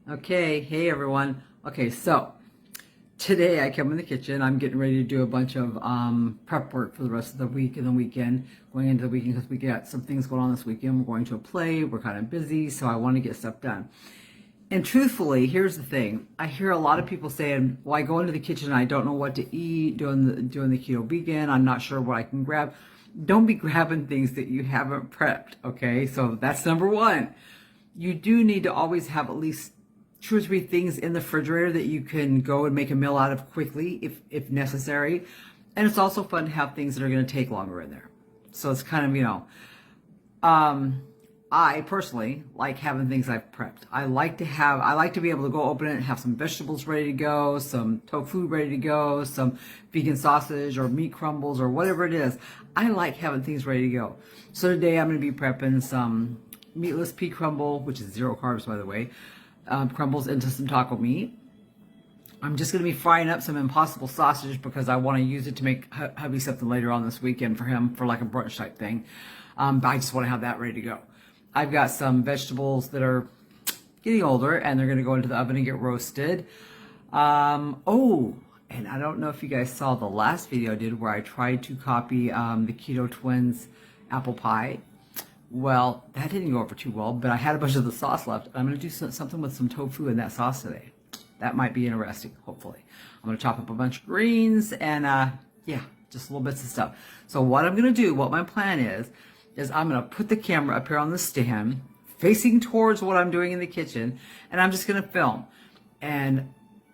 Okay, hey everyone. Okay, so today I come in the kitchen. I'm getting ready to do a bunch of prep work for the rest of the week and the weekend, going into the weekend because we got some things going on this weekend. We're going to a play. We're kind of busy, so I want to get stuff done. And truthfully, here's the thing. I hear a lot of people saying, "Well, I go into the kitchen and I don't know what to eat doing the keto vegan. I'm not sure what I can grab." Don't be grabbing things that you haven't prepped, okay? So that's number one. You do need to always have at least two or three things in the refrigerator that you can go and make a meal out of quickly if necessary. And it's also fun to have things that are going to take longer in there. So it's kind of, I personally like having things I've prepped. I like to be able to go open it and have some vegetables ready to go, some tofu ready to go, some vegan sausage or meat crumbles or whatever it is. I like having things ready to go. So today I'm going to be prepping some meatless pea crumble, which is 0 carbs, by the way, crumbles into some taco meat. I'm just going to be frying up some Impossible sausage because I want to use it to make hubby something later on this weekend for him for like a brunch type thing. But I just want to have that ready to go. I've got some vegetables that are getting older and they're going to go into the oven and get roasted. And I don't know if you guys saw the last video I did where I tried to copy the Keto Twins apple pie. Well, that didn't go over too well, but I had a bunch of the sauce left. I'm going to do something with some tofu in that sauce today. That might be interesting, hopefully. I'm going to chop up a bunch of greens and, yeah, just little bits of stuff. So what I'm going to do, what my plan is I'm going to put the camera up here on the stand, facing towards what I'm doing in the kitchen, and I'm just going to film. And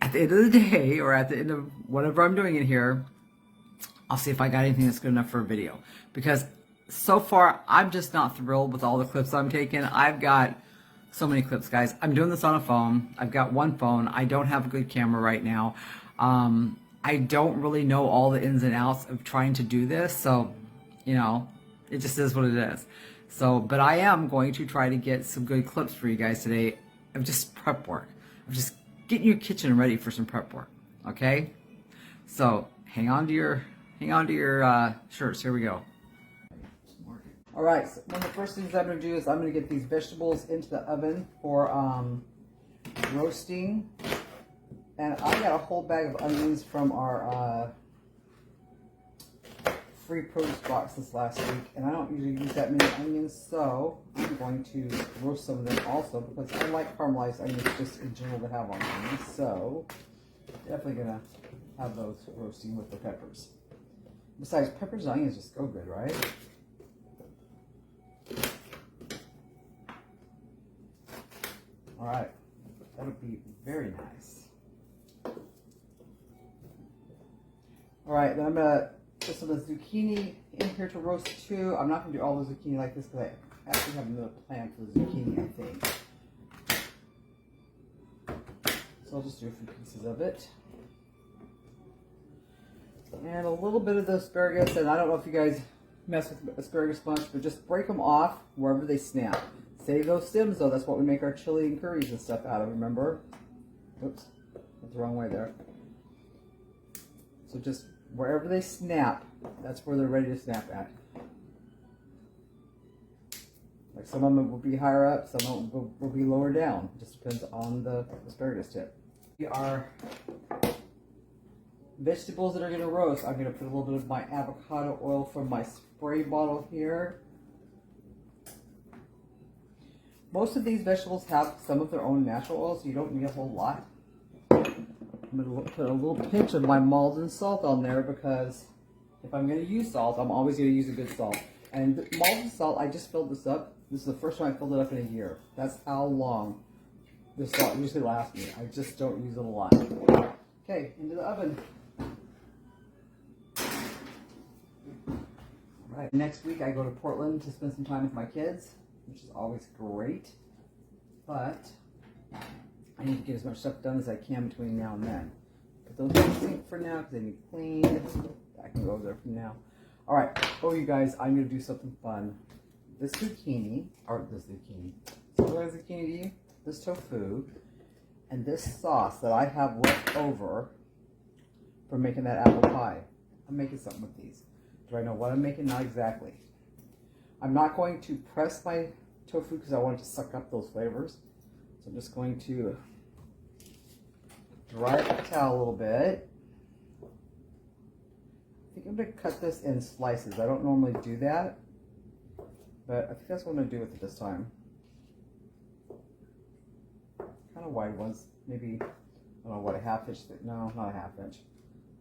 at the end of the day, or at the end of whatever I'm doing in here, I'll see if I got anything that's good enough for a video. Because so far, I'm just not thrilled with all the clips I'm taking. I've got so many clips, guys. I'm doing this on a phone. I've got one phone. I don't have a good camera right now. I don't really know all the ins and outs of trying to do this. So, it just is what it is. So, but I am going to try to get some good clips for you guys today of just prep work. Of just getting your kitchen ready for some prep work. Okay? So, hang on to your shirts. Here we go. All right, so one of the first things I'm going to do is I'm going to get these vegetables into the oven for roasting. And I got a whole bag of onions from our free produce box this last week. And I don't usually use that many onions, so I'm going to roast some of them also because I like caramelized onions just in general to have on things. So definitely going to have those roasting with the peppers. Besides, peppers and onions just go good, right? All right, that would be very nice. All right, then I'm gonna put some of the zucchini in here to roast too. I'm not gonna do all the zucchini like this because I actually have another plan for the zucchini, I think. So I'll just do a few pieces of it. And a little bit of the asparagus, and I don't know if you guys mess with asparagus much, but just break them off wherever they snap. Save those stems though, that's what we make our chili and curries and stuff out of, remember? Oops, that's the wrong way there. So just wherever they snap, that's where they're ready to snap at. Like some of them will be higher up, some of them will be lower down. It just depends on the asparagus tip. Our vegetables that are gonna roast, I'm gonna put a little bit of my avocado oil from my spray bottle here. Most of these vegetables have some of their own natural oils, so you don't need a whole lot. I'm going to put a little pinch of my Maldon salt on there because if I'm going to use salt, I'm always going to use a good salt. And Maldon salt, I just filled this up. This is the first time I filled it up in a year. That's how long this salt usually lasts me. I just don't use it a lot. Okay, into the oven. All right, next week I go to Portland to spend some time with my kids, which is always great, but I need to get as much stuff done as I can between now and then. Put those in the sink for now because they need cleaned. I can go over there from now. All right, you guys, I'm going to do something fun. This zucchini, so what is zucchini to you? This tofu, and this sauce that I have left over from making that apple pie. I'm making something with these. Do I know what I'm making? Not exactly. I'm not going to press my tofu because I want it to suck up those flavors. So I'm just going to dry it with a towel a little bit. I think I'm going to cut this in slices. I don't normally do that, but I think that's what I'm going to do with it this time. Kind of wide ones, maybe, I don't know what, a half inch thick? No, not a half inch.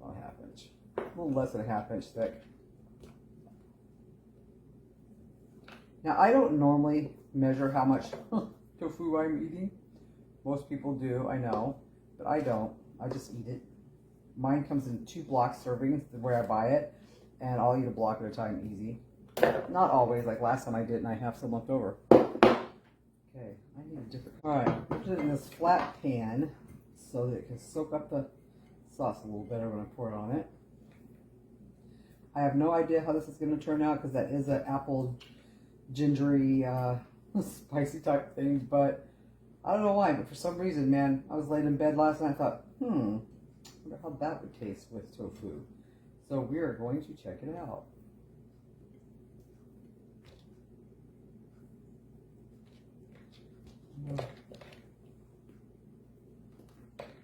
Not a half inch. A little less than a half inch thick. Now, I don't normally measure how much tofu I'm eating. Most people do, I know, but I don't. I just eat it. Mine comes in 2 block servings where I buy it, and I'll eat a block at a time easy. Not always, like last time I did and I have some left over. Okay, I need a different. Alright, I put it in this flat pan so that it can soak up the sauce a little better when I pour it on it. I have no idea how this is going to turn out because that is an apple gingery spicy type thing, but I don't know why, but for some reason, man, I was laying in bed last night and I thought, I wonder how that would taste with tofu. So we are going to check it out.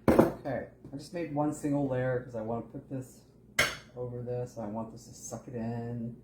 Okay, I just made one single layer because I want to put this over this. I want this to suck it in.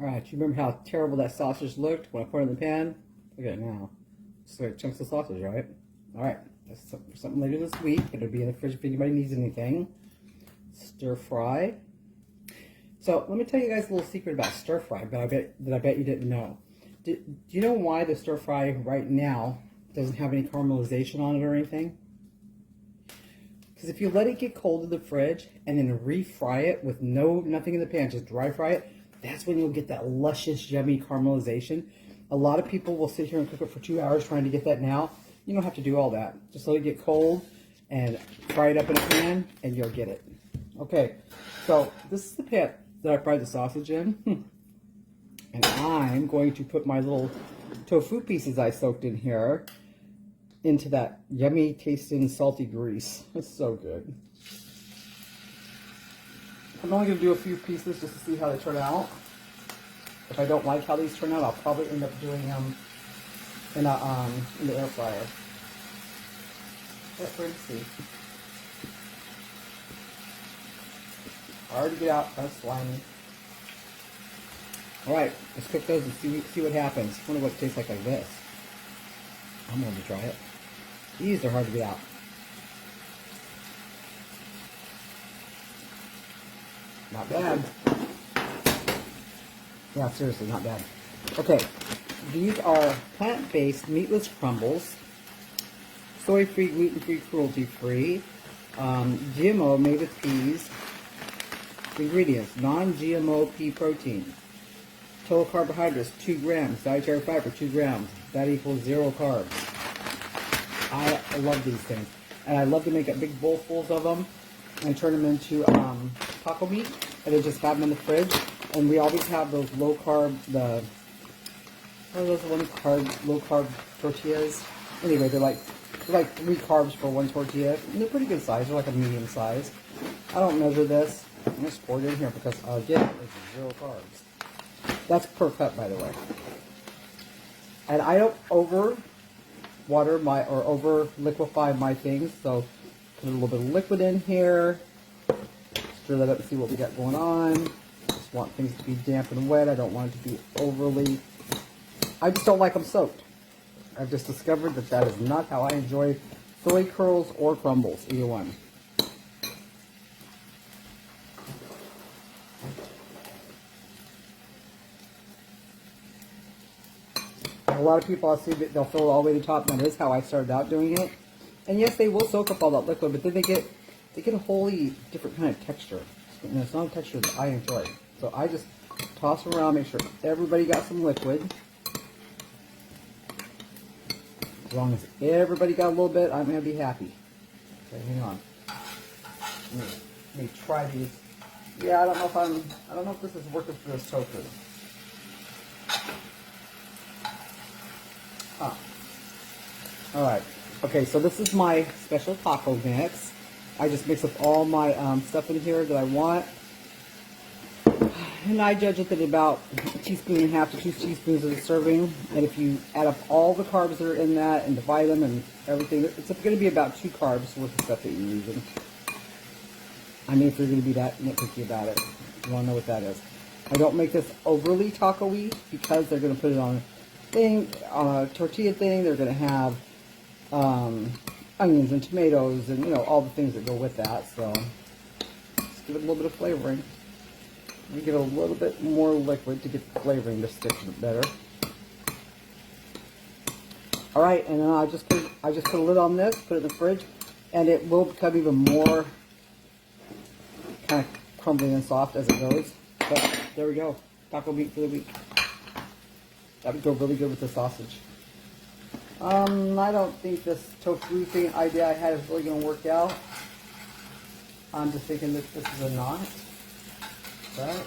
Alright, you remember how terrible that sausage looked when I put it in the pan? Look at it now. Just like chunks of sausage, right? Alright, that's for something later this week. It'll be in the fridge if anybody needs anything. Stir fry. So let me tell you guys a little secret about stir fry, but I bet you didn't know. Do you know why the stir fry right now doesn't have any caramelization on it or anything? Because if you let it get cold in the fridge and then refry it with nothing in the pan, just dry fry it, that's when you'll get that luscious, yummy caramelization. A lot of people will sit here and cook it for 2 hours trying to get that now. You don't have to do all that. Just let it get cold and fry it up in a pan and you'll get it. Okay, so this is the pan that I fried the sausage in. And I'm going to put my little tofu pieces I soaked in here into that yummy tasting salty grease. It's so good. I'm only going to do a few pieces just to see how they turn out. If I don't like how these turn out, I'll probably end up doing them in the air fryer. We're going to see. Hard to get out, kind of slimy. All right, let's cook those and see what happens. I wonder what it tastes like this. I'm going to try it. These are hard to get out. Not bad. Yeah, seriously, not bad. Okay, these are plant-based meatless crumbles, soy-free, gluten-free, cruelty-free, GMO made with peas. Ingredients: non-GMO pea protein. Total carbohydrates 2 grams. Dietary fiber 2 grams. That equals 0 carbs. I love these things, and I love to make a big bowlfuls of them and turn them into taco meat, and then just have them in the fridge. And we always have those low carb, what are those low carb tortillas? Anyway, they're like 3 carbs for 1 tortilla, and they're pretty good size. They're like a medium size. I don't measure this. I'm gonna pour it in here because again, it's 0 carbs. That's per cup, by the way. And I don't over water or over liquefy my things, so put a little bit of liquid in here. Stir that up and see what we got going on. Just want things to be damp and wet. I don't want it to be overly. I just don't like them soaked. I've just discovered that that is not how I enjoy soy curls or crumbles, either one. A lot of people, I see that they'll fill it all the way to the top, and that is how I started out doing it. And yes, they will soak up all that liquid, but then they get a wholly different kind of texture. And it's not a texture that I enjoy. So I just toss them around, make sure everybody got some liquid. As long as everybody got a little bit, I'm going to be happy. Okay, hang on. Let me try these. Yeah, I don't know if this is working for this tofu. Huh. All right. Okay, so this is my special taco mix. I just mix up all my stuff in here that I want. And I judge it at about 1.5 teaspoons to 2 teaspoons of the serving. And if you add up all the carbs that are in that and divide them and everything, it's going to be about 2 carbs worth of stuff that you're using. I mean, if you're going to be that nitpicky about it, you want to know what that is. I don't make this overly taco-y because they're going to put it on a tortilla thing. They're going to have onions and tomatoes and, you know, all the things that go with that. So just give it a little bit of flavoring. You get a little bit more liquid to get the flavoring to stick to it better. All right, and then I just put a lid on this, put it in the fridge, and it will become even more kind of crumbly and soft as it goes. But there we go, taco meat for the week. That would go really good with the sausage. I don't think this tofu thing idea I had is really going to work out. I'm just thinking that this is a knot. But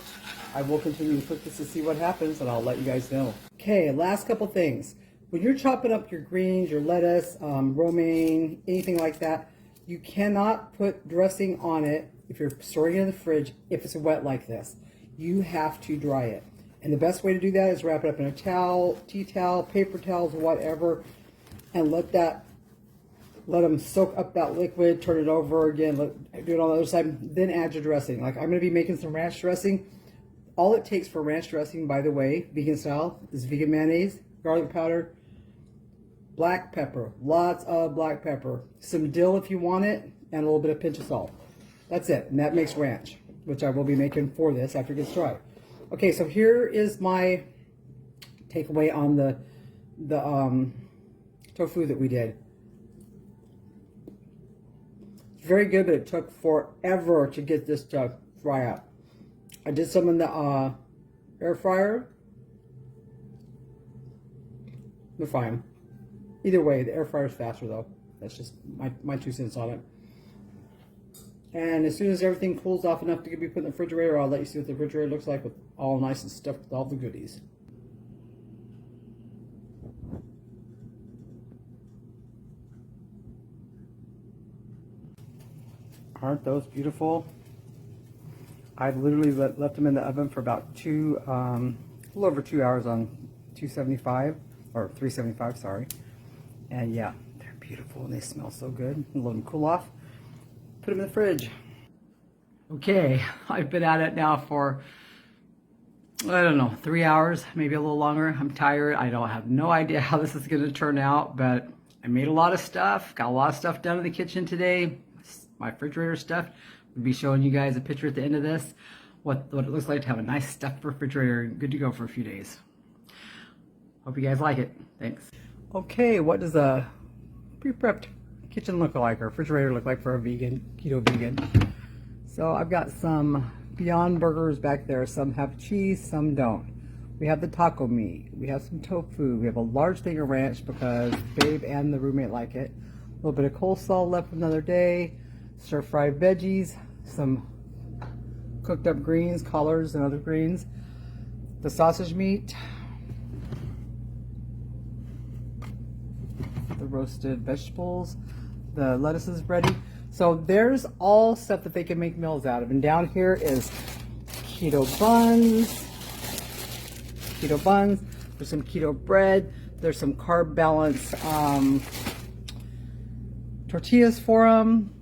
I will continue to cook this to see what happens, and I'll let you guys know. Okay, last couple things. When you're chopping up your greens, your lettuce, romaine, anything like that, you cannot put dressing on it if you're storing it in the fridge if it's wet like this. You have to dry it. And the best way to do that is wrap it up in a towel, tea towel, paper towels, whatever, and let them soak up that liquid, turn it over again, do it on the other side, then add your dressing. Like I'm going to be making some ranch dressing. All it takes for ranch dressing, by the way, vegan style, is vegan mayonnaise, garlic powder, black pepper, lots of black pepper, some dill if you want it, and a little bit of pinch of salt. That's it, and that makes ranch, which I will be making for this after it gets dry. Okay, so here is my takeaway on the tofu that we did. Very good, but it took forever to get this to fry up. I did some in the air fryer. They're fine. Either way, the air fryer is faster though. That's just my 2 cents on it. And as soon as everything cools off enough to be put in the refrigerator, I'll let you see what the refrigerator looks like with all nice and stuffed with all the goodies. Aren't those beautiful? I've literally left them in the oven for about a little over 2 hours on 275 or 375, sorry. And yeah, they're beautiful and they smell so good. Let them cool off. Put them in the fridge. Okay, I've been at it now for I don't know, 3 hours, maybe a little longer. I'm tired. I don't have no idea how this is going to turn out, but I made a lot of stuff. Got a lot of stuff done in the kitchen today. My refrigerator stuff. We'll be showing you guys a picture at the end of this. What it looks like to have a nice stuffed refrigerator, good to go for a few days. Hope you guys like it. Thanks. Okay, what does a pre-prepped kitchen look like, or refrigerator look like for a vegan, keto vegan? So I've got some Beyond Burgers back there. Some have cheese, some don't. We have the taco meat. We have some tofu. We have a large thing of ranch because Babe and the roommate like it. A little bit of coleslaw left from another day. Stir-fried veggies. Some cooked up greens, collards and other greens. The sausage meat. The roasted vegetables. The lettuce is ready. So there's all stuff that they can make meals out of. And down here is keto buns. Keto buns. There's some keto bread. There's some carb balance tortillas for them.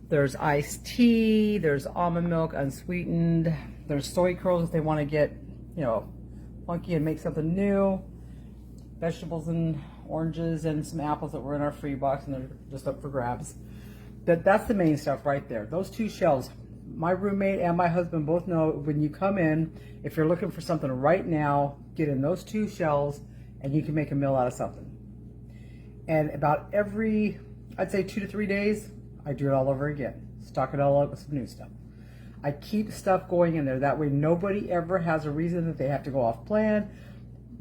There's iced tea. There's almond milk unsweetened. There's soy curls if they want to get, you know, funky and make something new. Vegetables and oranges and some apples that were in our free box, and they're just up for grabs. That's the main stuff right there. Those two shelves, my roommate and my husband both know when you come in, if you're looking for something right now, get in those two shelves and you can make a meal out of something. And about every, I'd say 2 to 3 days, I do it all over again. Stock it all up with some new stuff. I keep stuff going in there. That way nobody ever has a reason that they have to go off plan.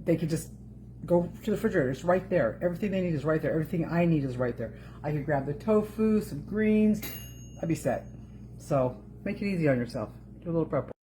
They can just go to the refrigerator. It's right there. Everything they need is right there. Everything I need is right there. I could grab the tofu, some greens. I'd be set. So make it easy on yourself. Do a little prep work.